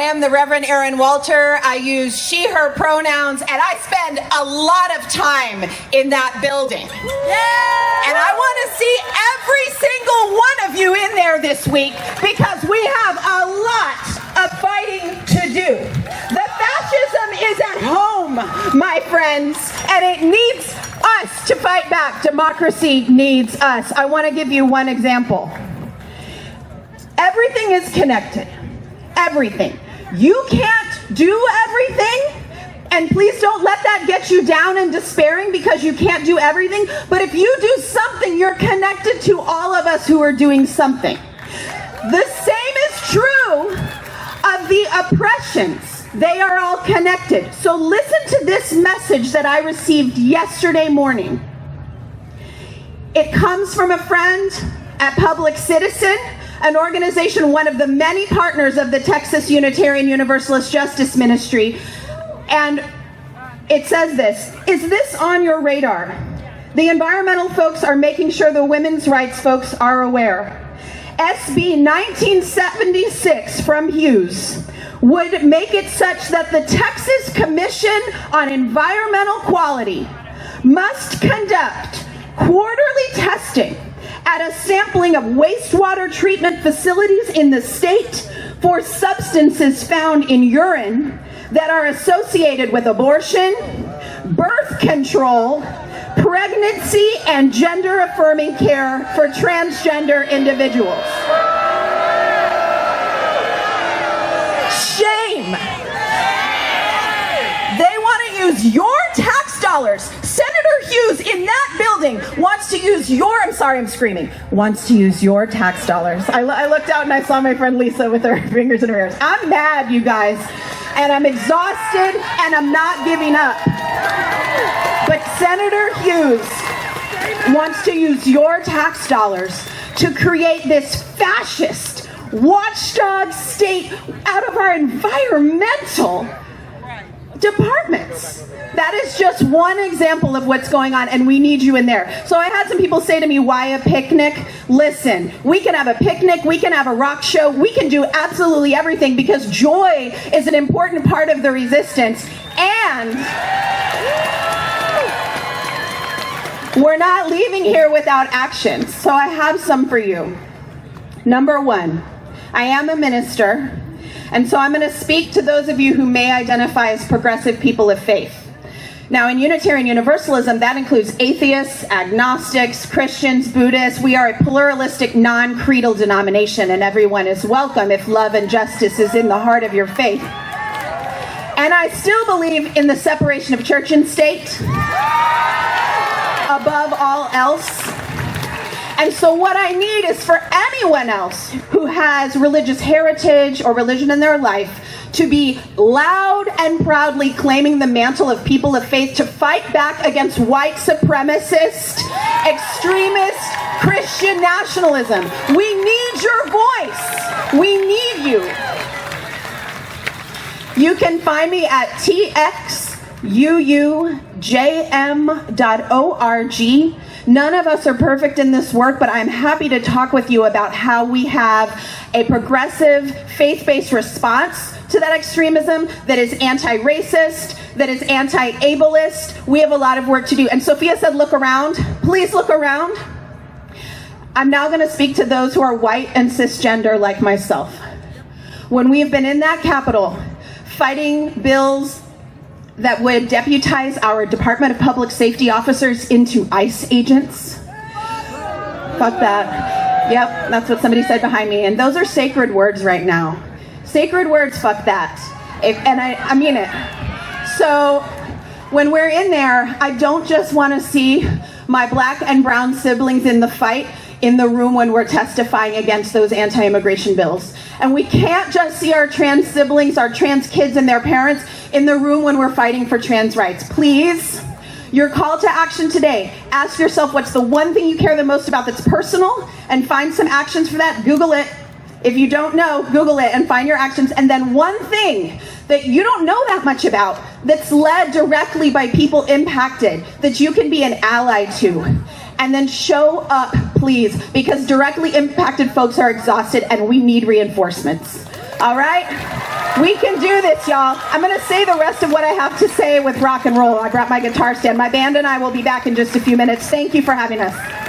am the Reverend Erin Walter. I use she, her pronouns, and I spend a lot of time in that building. Yeah. And I want to see every single one of you in there this week because we have a lot of fighting to do. The fascism is at home, my friends, and it needs us to fight back. Democracy needs us. I want to give you one example. Everything is connected. Everything. You can't do everything, and please don't let that get you down and despairing because you can't do everything. But if you do something, you're connected to all of us who are doing something. The same is true of the oppressions. They are all connected. So listen to this message that I received yesterday morning. It comes from a friend at Public Citizen, an organization, one of the many partners of the Texas Unitarian Universalist Justice Ministry. And it says this: is this on your radar? The environmental folks are making sure the women's rights folks are aware. SB 1976 from Hughes would make it such that the Texas Commission on Environmental Quality must conduct quarterly testing at a sampling of wastewater treatment facilities in the state for substances found in urine that are associated with abortion, birth control, pregnancy, and gender-affirming care for transgender individuals. Shame! They want to use your tax dollars. Senator Hughes in that building wants to use your, wants to use your tax dollars. I looked out and I saw my friend Lisa with her fingers in her ears. I'm mad, you guys, and I'm exhausted, and I'm not giving up. But Senator Hughes wants to use your tax dollars to create this fascist watchdog state out of our environmental departments. That is just one example of what's going on, and we need you in there. So I had some people say to me, why a picnic? Listen, we can have a picnic, we can have a rock show, we can do absolutely everything because joy is an important part of the resistance, and we're not leaving here without action. So I have some for you. Number one, I am a minister, and so I'm going to speak to those of you who may identify as progressive people of faith. Now, in Unitarian Universalism, that includes atheists, agnostics, Christians, Buddhists. We are a pluralistic, non-creedal denomination, and everyone is welcome if love and justice is in the heart of your faith. And I still believe in the separation of church and state above all else. And so what I need is for anyone else who has religious heritage or religion in their life to be loud and proudly claiming the mantle of people of faith to fight back against white supremacist, extremist Christian nationalism. We need your voice. We need you. You can find me at TXUUJM.org. None of us are perfect in this work, but I'm happy to talk with you about how we have a progressive, faith-based response to that extremism that is anti-racist, that is anti-ableist. We have a lot of work to do. And Sophia said, look around. Please look around. I'm now going to speak to those who are white and cisgender like myself. When we have been in that Capitol fighting bills that would deputize our Department of Public Safety officers into ICE agents. Fuck that. Yep, that's what somebody said behind me. And those are sacred words right now. Sacred words, fuck that. And I mean it. So when we're in there, I don't just want to see my black and brown siblings in the fight in the room when we're testifying against those anti-immigration bills. And we can't just see our trans siblings, our trans kids and their parents in the room when we're fighting for trans rights. Please, your call to action today, ask yourself what's the one thing you care the most about that's personal, and find some actions for that. Google it. If you don't know, Google it and find your actions. And then one thing that you don't know that much about that's led directly by people impacted that you can be an ally to. And then show up, please, because directly impacted folks are exhausted and we need reinforcements. All right? We can do this, y'all. I'm going to say the rest of what I have to say with rock and roll. I brought my guitar stand. My band and I will be back in just a few minutes. Thank you for having us.